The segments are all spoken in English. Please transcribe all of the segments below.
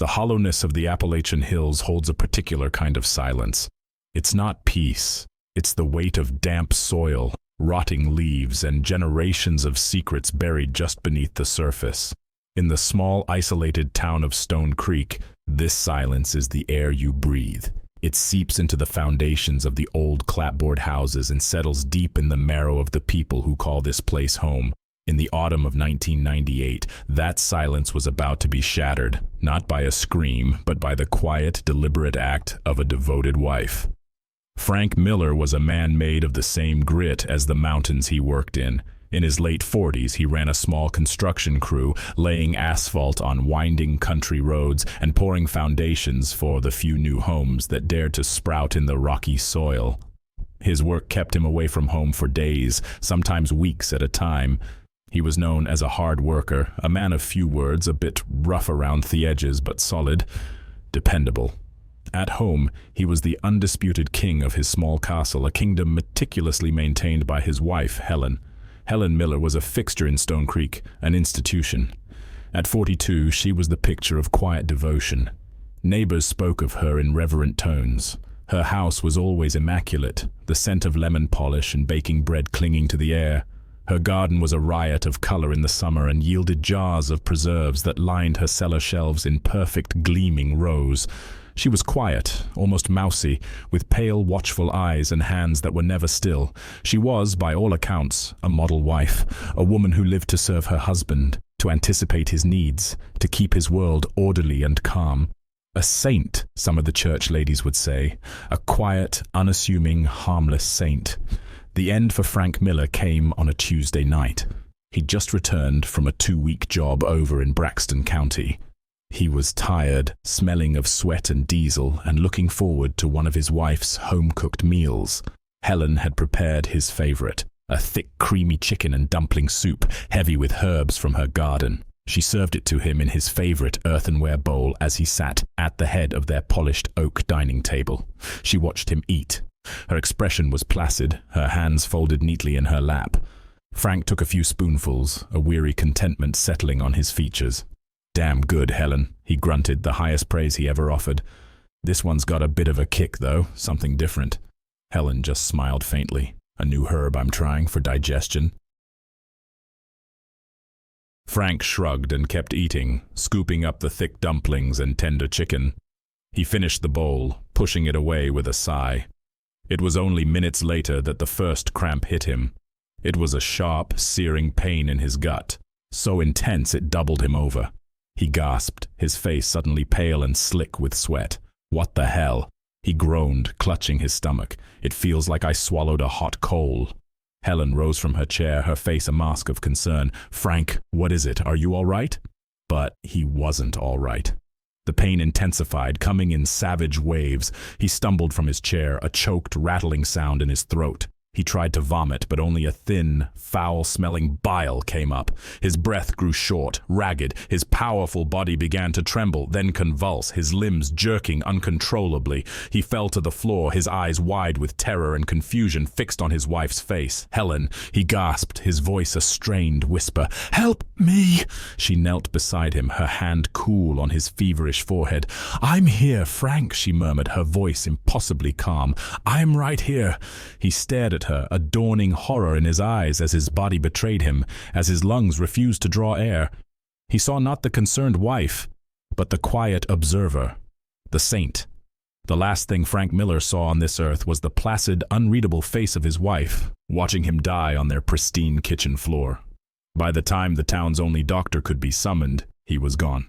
The hollowness of the Appalachian hills holds a particular kind of silence. It's not peace. It's the weight of damp soil, rotting leaves, and generations of secrets buried just beneath the surface. In the small, isolated town of Stone Creek, this silence is the air you breathe. It seeps into the foundations of the old clapboard houses and settles deep in the marrow of the people who call this place home. In the autumn of 1998, that silence was about to be shattered, not by a scream, but by the quiet, deliberate act of a devoted wife. Frank Miller was a man made of the same grit as the mountains he worked in. In his late 40s, he ran a small construction crew, laying asphalt on winding country roads and pouring foundations for the few new homes that dared to sprout in the rocky soil. His work kept him away from home for days, sometimes weeks at a time. He was known as a hard worker, a man of few words, a bit rough around the edges, but solid, dependable. At home, he was the undisputed king of his small castle, a kingdom meticulously maintained by his wife, Helen. Helen Miller was a fixture in Stone Creek, an institution. At 42, she was the picture of quiet devotion. Neighbors spoke of her in reverent tones. Her house was always immaculate, the scent of lemon polish and baking bread clinging to the air. Her garden was a riot of color in the summer and yielded jars of preserves that lined her cellar shelves in perfect gleaming rows. She was quiet, almost mousy, with pale, watchful eyes and hands that were never still. She was, by all accounts, a model wife, a woman who lived to serve her husband, to anticipate his needs, to keep his world orderly and calm. A saint, some of the church ladies would say, a quiet, unassuming, harmless saint. The end for Frank Miller came on a Tuesday night. He'd just returned from a 2-week job over in Braxton County. He was tired, smelling of sweat and diesel, and looking forward to one of his wife's home-cooked meals. Helen had prepared his favorite, a thick, creamy chicken and dumpling soup, heavy with herbs from her garden. She served it to him in his favorite earthenware bowl as he sat at the head of their polished oak dining table. She watched him eat. Her expression was placid, her hands folded neatly in her lap. Frank took a few spoonfuls, a weary contentment settling on his features. "Damn good, Helen," he grunted, the highest praise he ever offered. "This one's got a bit of a kick, though, something different." Helen just smiled faintly. "A new herb I'm trying for digestion." Frank shrugged and kept eating, scooping up the thick dumplings and tender chicken. He finished the bowl, pushing it away with a sigh. It was only minutes later that the first cramp hit him. It was a sharp, searing pain in his gut, so intense it doubled him over. He gasped, his face suddenly pale and slick with sweat. "What the hell?" He groaned, clutching his stomach. "It feels like I swallowed a hot coal." Helen rose from her chair, her face a mask of concern. "Frank, what is it? Are you all right?" But he wasn't all right. The pain intensified, coming in savage waves. He stumbled from his chair, a choked, rattling sound in his throat. He tried to vomit, but only a thin, foul-smelling bile came up. His breath grew short, ragged. His powerful body began to tremble, then convulse, his limbs jerking uncontrollably. He fell to the floor, his eyes wide with terror and confusion fixed on his wife's face. "Helen," he gasped, his voice a strained whisper. "Help me!" She knelt beside him, her hand cool on his feverish forehead. "I'm here, Frank," she murmured, her voice impossibly calm. "I'm right here." He stared at her, a dawning horror in his eyes as his body betrayed him, as his lungs refused to draw air. He saw not the concerned wife, but the quiet observer, the saint. The last thing Frank Miller saw on this earth was the placid, unreadable face of his wife, watching him die on their pristine kitchen floor. By the time the town's only doctor could be summoned, he was gone.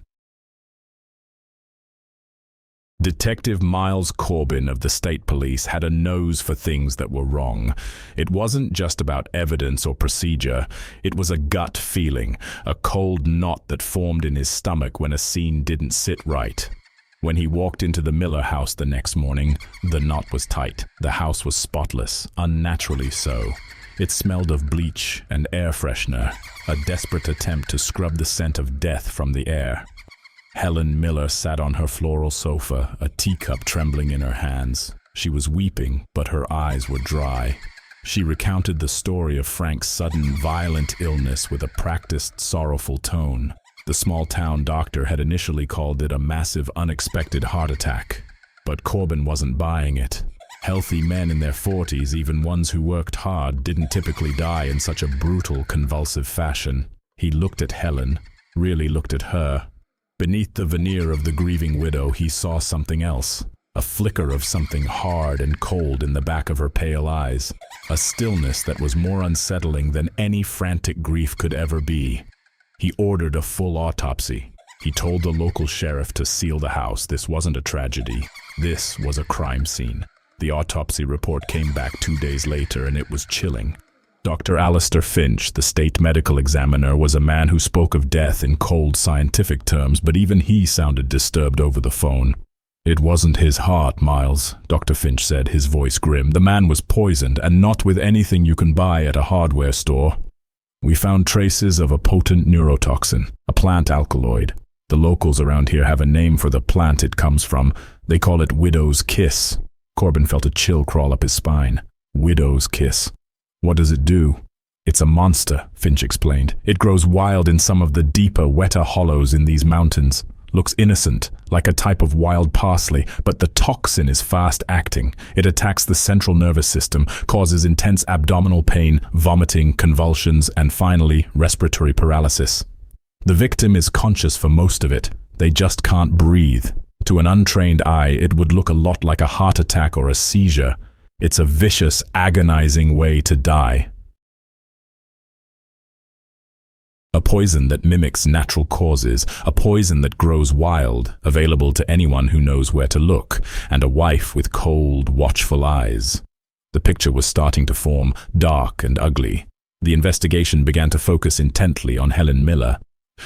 Detective Miles Corbin of the State Police had a nose for things that were wrong. It wasn't just about evidence or procedure. It was a gut feeling, a cold knot that formed in his stomach when a scene didn't sit right. When he walked into the Miller house the next morning, the knot was tight. The house was spotless, unnaturally so. It smelled of bleach and air freshener, a desperate attempt to scrub the scent of death from the air. Helen Miller sat on her floral sofa, a teacup trembling in her hands. She was weeping, but her eyes were dry. She recounted the story of Frank's sudden, violent illness with a practiced, sorrowful tone. The small-town doctor had initially called it a massive, unexpected heart attack. But Corbin wasn't buying it. Healthy men in their 40s, even ones who worked hard, didn't typically die in such a brutal, convulsive fashion. He looked at Helen, really looked at her. Beneath the veneer of the grieving widow, he saw something else. A flicker of something hard and cold in the back of her pale eyes. A stillness that was more unsettling than any frantic grief could ever be. He ordered a full autopsy. He told the local sheriff to seal the house. This wasn't a tragedy. This was a crime scene. The autopsy report came back 2 days later, and it was chilling. Dr. Alistair Finch, the state medical examiner, was a man who spoke of death in cold scientific terms, but even he sounded disturbed over the phone. "It wasn't his heart, Miles," Dr. Finch said, his voice grim. "The man was poisoned, and not with anything you can buy at a hardware store. We found traces of a potent neurotoxin, a plant alkaloid. The locals around here have a name for the plant it comes from. They call it widow's kiss." Corbin felt a chill crawl up his spine. Widow's kiss. What does it do? "It's a monster," Finch explained. "It grows wild in some of the deeper, wetter hollows in these mountains. Looks innocent, like a type of wild parsley, but the toxin is fast-acting. It attacks the central nervous system, causes intense abdominal pain, vomiting, convulsions, and finally, respiratory paralysis. The victim is conscious for most of it. They just can't breathe. To an untrained eye, it would look a lot like a heart attack or a seizure. It's a vicious, agonizing way to die. A poison that mimics natural causes, a poison that grows wild, available to anyone who knows where to look, and a wife with cold, watchful eyes. The picture was starting to form, dark and ugly. The investigation began to focus intently on Helen Miller.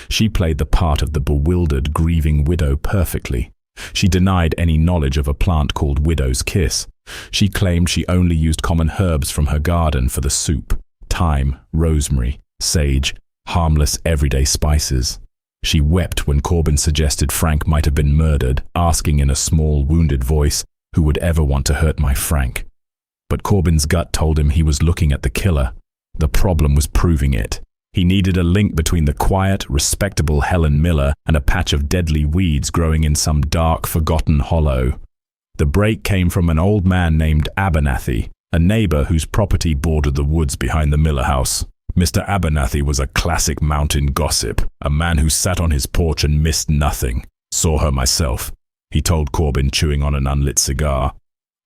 She played the part of the bewildered, grieving widow perfectly. She denied any knowledge of a plant called widow's kiss. She claimed she only used common herbs from her garden for the soup: thyme, rosemary, sage, harmless everyday spices. She wept when Corbin suggested Frank might have been murdered, asking in a small, wounded voice, "Who would ever want to hurt my Frank?" But Corbin's gut told him he was looking at the killer. The problem was proving it. He needed a link between the quiet, respectable Helen Miller and a patch of deadly weeds growing in some dark, forgotten hollow. The break came from an old man named Abernathy, a neighbor whose property bordered the woods behind the Miller house. Mr. Abernathy was a classic mountain gossip, a man who sat on his porch and missed nothing. "Saw her myself," he told Corbin, chewing on an unlit cigar.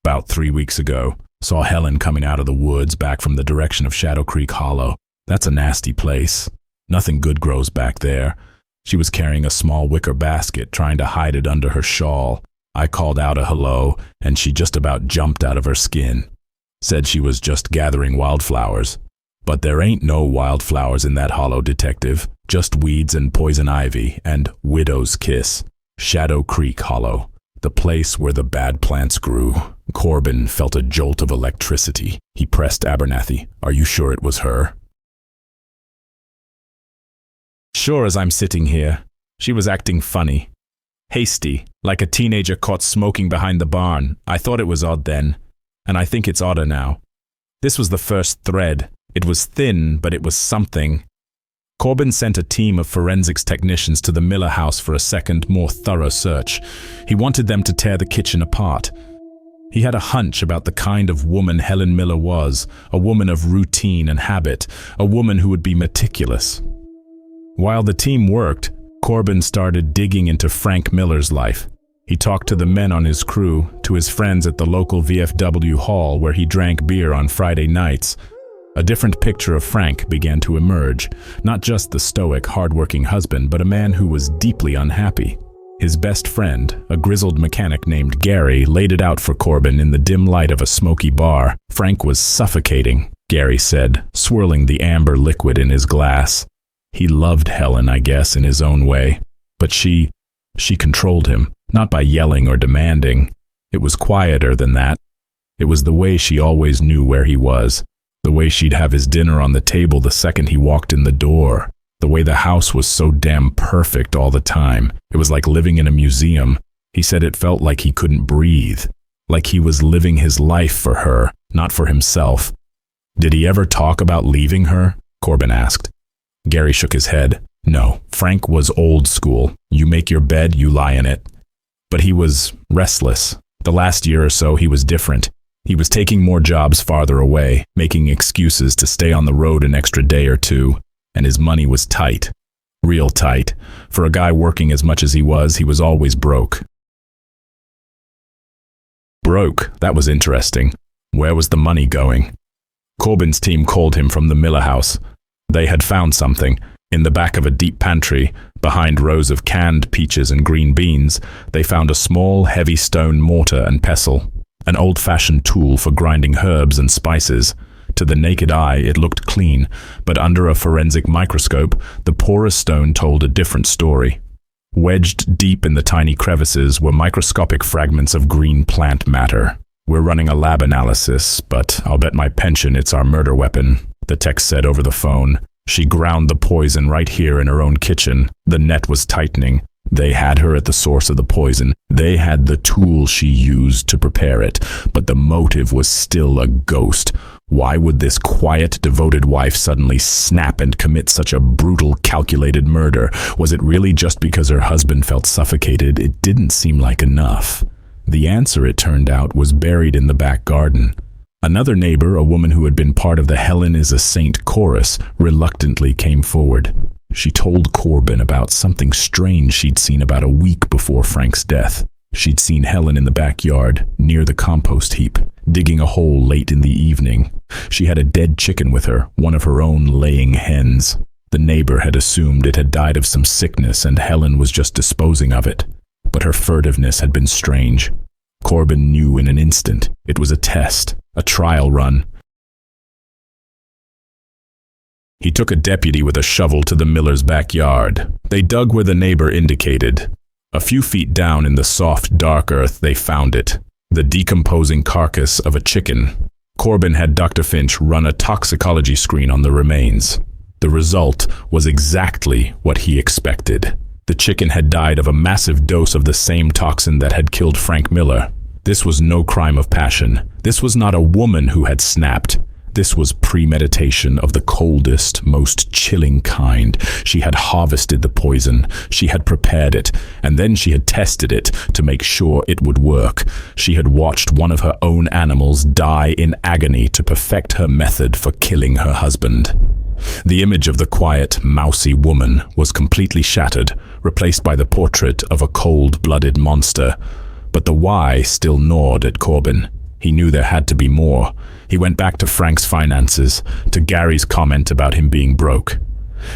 "About 3 weeks ago. Saw Helen coming out of the woods back from the direction of Shadow Creek Hollow. That's a nasty place. Nothing good grows back there. She was carrying a small wicker basket, trying to hide it under her shawl. I called out a hello, and she just about jumped out of her skin. Said she was just gathering wildflowers. But there ain't no wildflowers in that hollow, detective. Just weeds and poison ivy and widow's kiss. Shadow Creek Hollow. The place where the bad plants grew." Corbin felt a jolt of electricity. He pressed Abernathy. "Are you sure it was her?" "Sure as I'm sitting here. She was acting funny. Hasty, like a teenager caught smoking behind the barn. I thought it was odd then, and I think it's odder now. This was the first thread. It was thin, but it was something." Corbin sent a team of forensics technicians to the Miller house for a second, more thorough search. He wanted them to tear the kitchen apart. He had a hunch about the kind of woman Helen Miller was, a woman of routine and habit, a woman who would be meticulous. While the team worked, Corbin started digging into Frank Miller's life. He talked to the men on his crew, to his friends at the local VFW hall where he drank beer on Friday nights. A different picture of Frank began to emerge, not just the stoic, hard-working husband, but a man who was deeply unhappy. His best friend, a grizzled mechanic named Gary, laid it out for Corbin in the dim light of a smoky bar. Frank was suffocating, Gary said, swirling the amber liquid in his glass. He loved Helen, I guess, in his own way. But she controlled him, not by yelling or demanding. It was quieter than that. It was the way she always knew where he was. The way she'd have his dinner on the table the second he walked in the door. The way the house was so damn perfect all the time. It was like living in a museum. He said it felt like he couldn't breathe. Like he was living his life for her, not for himself. "Did he ever talk about leaving her?" Corbin asked. Gary shook his head. No, Frank was old school. You make your bed, you lie in it. But he was restless. The last year or so, he was different. He was taking more jobs farther away, making excuses to stay on the road an extra day or two, and his money was tight. Real tight. For a guy working as much as he was always broke. Broke, that was interesting. Where was the money going? Corbin's team called him from the Miller house. They had found something. In the back of a deep pantry, behind rows of canned peaches and green beans, they found a small, heavy stone mortar and pestle, an old-fashioned tool for grinding herbs and spices. To the naked eye, it looked clean, but under a forensic microscope, the porous stone told a different story. Wedged deep in the tiny crevices were microscopic fragments of green plant matter. "We're running a lab analysis, but I'll bet my pension it's our murder weapon," the tech said over the phone. She ground the poison right here in her own kitchen. The net was tightening. They had her at the source of the poison. They had the tool she used to prepare it, but the motive was still a ghost. Why would this quiet, devoted wife suddenly snap and commit such a brutal, calculated murder? Was it really just because her husband felt suffocated? It didn't seem like enough. The answer, it turned out, was buried in the back garden. Another neighbor, a woman who had been part of the Helen is a Saint chorus, reluctantly came forward. She told Corbin about something strange she'd seen about a week before Frank's death. She'd seen Helen in the backyard, near the compost heap, digging a hole late in the evening. She had a dead chicken with her, one of her own laying hens. The neighbor had assumed it had died of some sickness and Helen was just disposing of it. But her furtiveness had been strange. Corbin knew in an instant. It was a test, a trial run. He took a deputy with a shovel to the Miller's backyard. They dug where the neighbor indicated. A few feet down in the soft, dark earth, they found it. The decomposing carcass of a chicken. Corbin had Dr. Finch run a toxicology screen on the remains. The result was exactly what he expected. The chicken had died of a massive dose of the same toxin that had killed Frank Miller. This was no crime of passion. This was not a woman who had snapped. This was premeditation of the coldest, most chilling kind. She had harvested the poison, she had prepared it, and then she had tested it to make sure it would work. She had watched one of her own animals die in agony to perfect her method for killing her husband. The image of the quiet, mousy woman was completely shattered, replaced by the portrait of a cold-blooded monster. But the why still gnawed at Corbin. He knew there had to be more. He went back to Frank's finances, to Gary's comment about him being broke.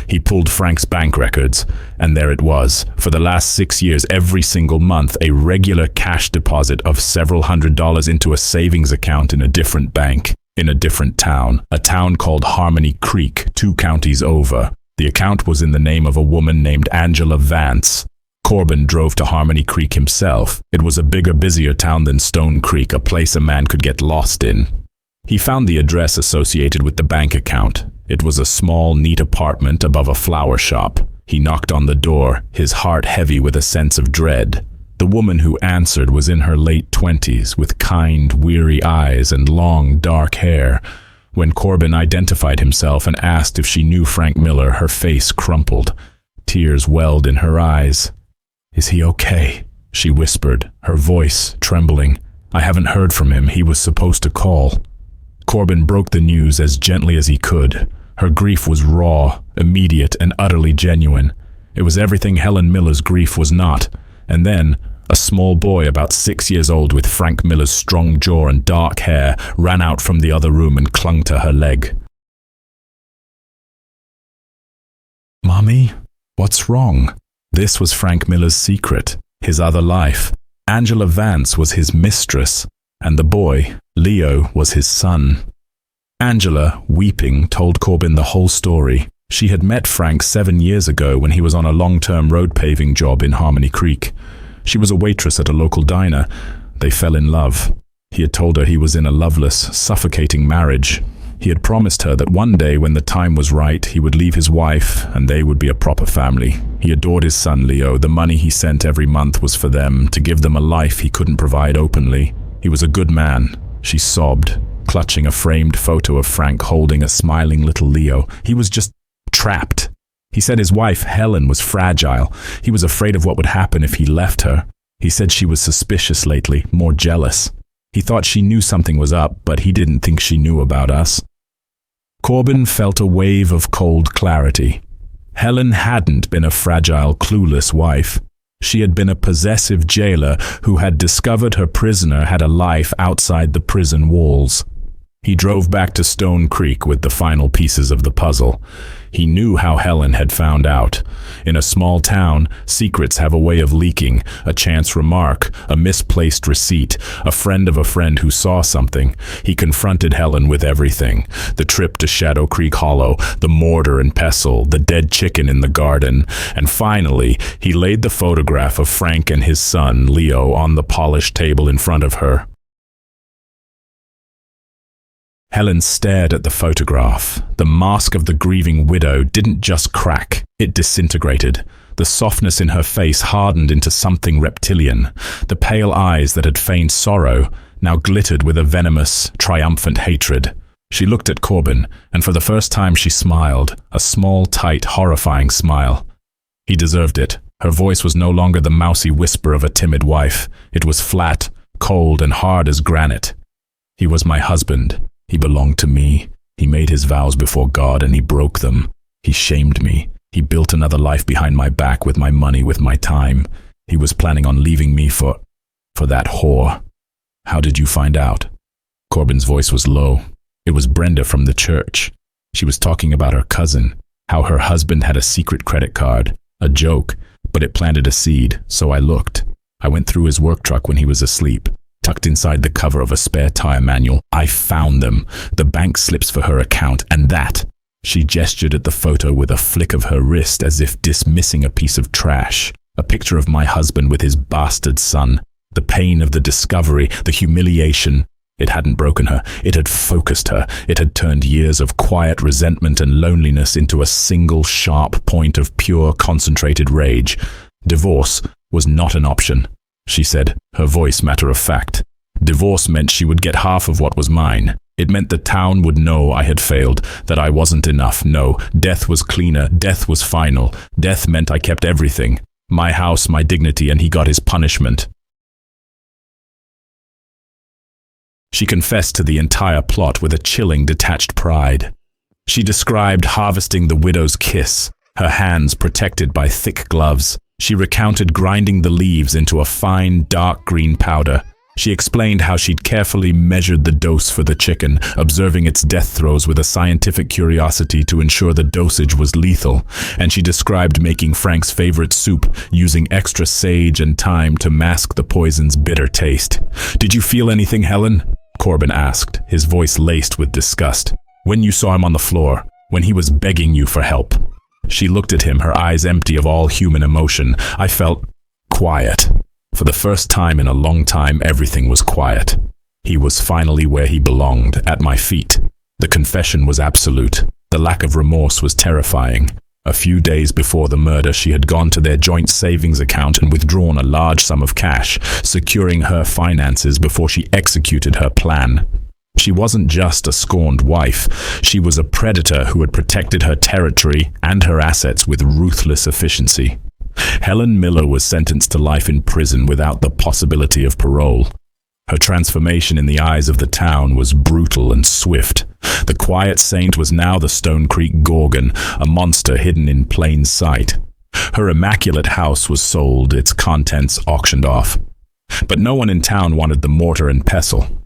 He pulled Frank's bank records, and there it was. For the last 6 years, every single month, a regular cash deposit of several $100s into a savings account in a different bank, in a different town, a town called Harmony Creek, 2 counties over. The account was in the name of a woman named Angela Vance. Corbin drove to Harmony Creek himself. It was a bigger, busier town than Stone Creek, a place a man could get lost in. He found the address associated with the bank account. It was a small, neat apartment above a flower shop. He knocked on the door, his heart heavy with a sense of dread. The woman who answered was in her late 20s, with kind, weary eyes and long, dark hair. When Corbin identified himself and asked if she knew Frank Miller, her face crumpled. Tears welled in her eyes. "Is he okay?" she whispered, her voice trembling. "I haven't heard from him. He was supposed to call." Corbin broke the news as gently as he could. Her grief was raw, immediate, and utterly genuine. It was everything Helen Miller's grief was not. And then, a small boy about 6 years old with Frank Miller's strong jaw and dark hair ran out from the other room and clung to her leg. "Mommy, what's wrong?" This was Frank Miller's secret, his other life. Angela Vance was his mistress, and the boy, Leo, was his son. Angela, weeping, told Corbin the whole story. She had met Frank 7 years ago when he was on a long-term road paving job in Harmony Creek. She was a waitress at a local diner. They fell in love. He had told her he was in a loveless, suffocating marriage. He had promised her that one day when the time was right, he would leave his wife and they would be a proper family. He adored his son Leo. The money he sent every month was for them, to give them a life he couldn't provide openly. He was a good man. She sobbed, clutching a framed photo of Frank holding a smiling little Leo. He was just trapped. He said his wife, Helen, was fragile. He was afraid of what would happen if he left her. He said she was suspicious lately, more jealous. He thought she knew something was up, but he didn't think she knew about us. Corbin felt a wave of cold clarity. Helen hadn't been a fragile, clueless wife. She had been a possessive jailer who had discovered her prisoner had a life outside the prison walls. He drove back to Stone Creek with the final pieces of the puzzle. He knew how Helen had found out. In a small town, secrets have a way of leaking: a chance remark, a misplaced receipt, a friend of a friend who saw something. He confronted Helen with everything: the trip to Shadow Creek Hollow, the mortar and pestle, the dead chicken in the garden, and finally, he laid the photograph of Frank and his son, Leo, on the polished table in front of her. Helen stared at the photograph. The mask of the grieving widow didn't just crack, it disintegrated. The softness in her face hardened into something reptilian. The pale eyes that had feigned sorrow now glittered with a venomous, triumphant hatred. She looked at Corbin, and for the first time she smiled, a small, tight, horrifying smile. He deserved it. Her voice was no longer the mousy whisper of a timid wife. It was flat, cold, and hard as granite. He was my husband. He belonged to me. He made his vows before God and he broke them. He shamed me. He built another life behind my back with my money, with my time. He was planning on leaving me for that whore. How did you find out? Corbin's voice was low. It was Brenda from the church. She was talking about her cousin, how her husband had a secret credit card. A joke, but it planted a seed, so I looked. I went through his work truck when he was asleep. Tucked inside the cover of a spare tire manual, I found them, the bank slips for her account, and that. She gestured at the photo with a flick of her wrist as if dismissing a piece of trash. A picture of my husband with his bastard son. The pain of the discovery, the humiliation. It hadn't broken her, it had focused her. It had turned years of quiet resentment and loneliness into a single sharp point of pure, concentrated rage. Divorce was not an option. She said, her voice matter of fact. Divorce meant she would get half of what was mine. It meant the town would know I had failed, that I wasn't enough. No, death was cleaner, death was final. Death meant I kept everything. My house, my dignity, and he got his punishment. She confessed to the entire plot with a chilling, detached pride. She described harvesting the widow's kiss, her hands protected by thick gloves. She recounted grinding the leaves into a fine, dark green powder. She explained how she'd carefully measured the dose for the chicken, observing its death throes with a scientific curiosity to ensure the dosage was lethal. And she described making Frank's favorite soup, using extra sage and thyme to mask the poison's bitter taste. "Did you feel anything, Helen?" Corbin asked, his voice laced with disgust. "When you saw him on the floor, when he was begging you for help?" She looked at him, her eyes empty of all human emotion. I felt quiet. For the first time in a long time, everything was quiet. He was finally where he belonged, at my feet. The confession was absolute. The lack of remorse was terrifying. A few days before the murder, she had gone to their joint savings account and withdrawn a large sum of cash, securing her finances before she executed her plan. She wasn't just a scorned wife. She was a predator who had protected her territory and her assets with ruthless efficiency. Helen Miller was sentenced to life in prison without the possibility of parole. Her transformation in the eyes of the town was brutal and swift. The quiet saint was now the Stone Creek Gorgon, a monster hidden in plain sight. Her immaculate house was sold, its contents auctioned off. But no one in town wanted the mortar and pestle.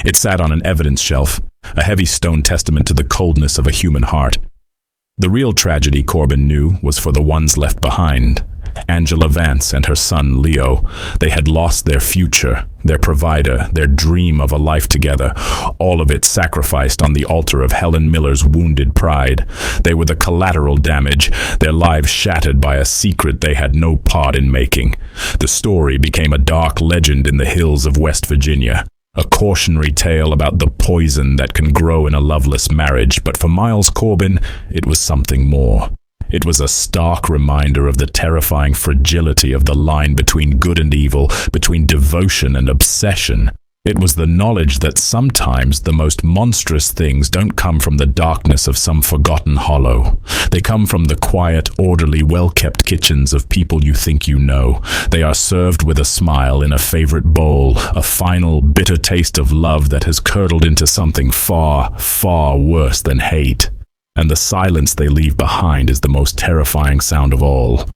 It sat on an evidence shelf, a heavy stone testament to the coldness of a human heart. The real tragedy, Corbin knew, was for the ones left behind. Angela Vance and her son, Leo. They had lost their future, their provider, their dream of a life together, all of it sacrificed on the altar of Helen Miller's wounded pride. They were the collateral damage, their lives shattered by a secret they had no part in making. The story became a dark legend in the hills of West Virginia. A cautionary tale about the poison that can grow in a loveless marriage, but for Miles Corbin, it was something more. It was a stark reminder of the terrifying fragility of the line between good and evil, between devotion and obsession. It was the knowledge that sometimes the most monstrous things don't come from the darkness of some forgotten hollow. They come from the quiet, orderly, well-kept kitchens of people you think you know. They are served with a smile in a favorite bowl, a final, bitter taste of love that has curdled into something far, far worse than hate. And the silence they leave behind is the most terrifying sound of all.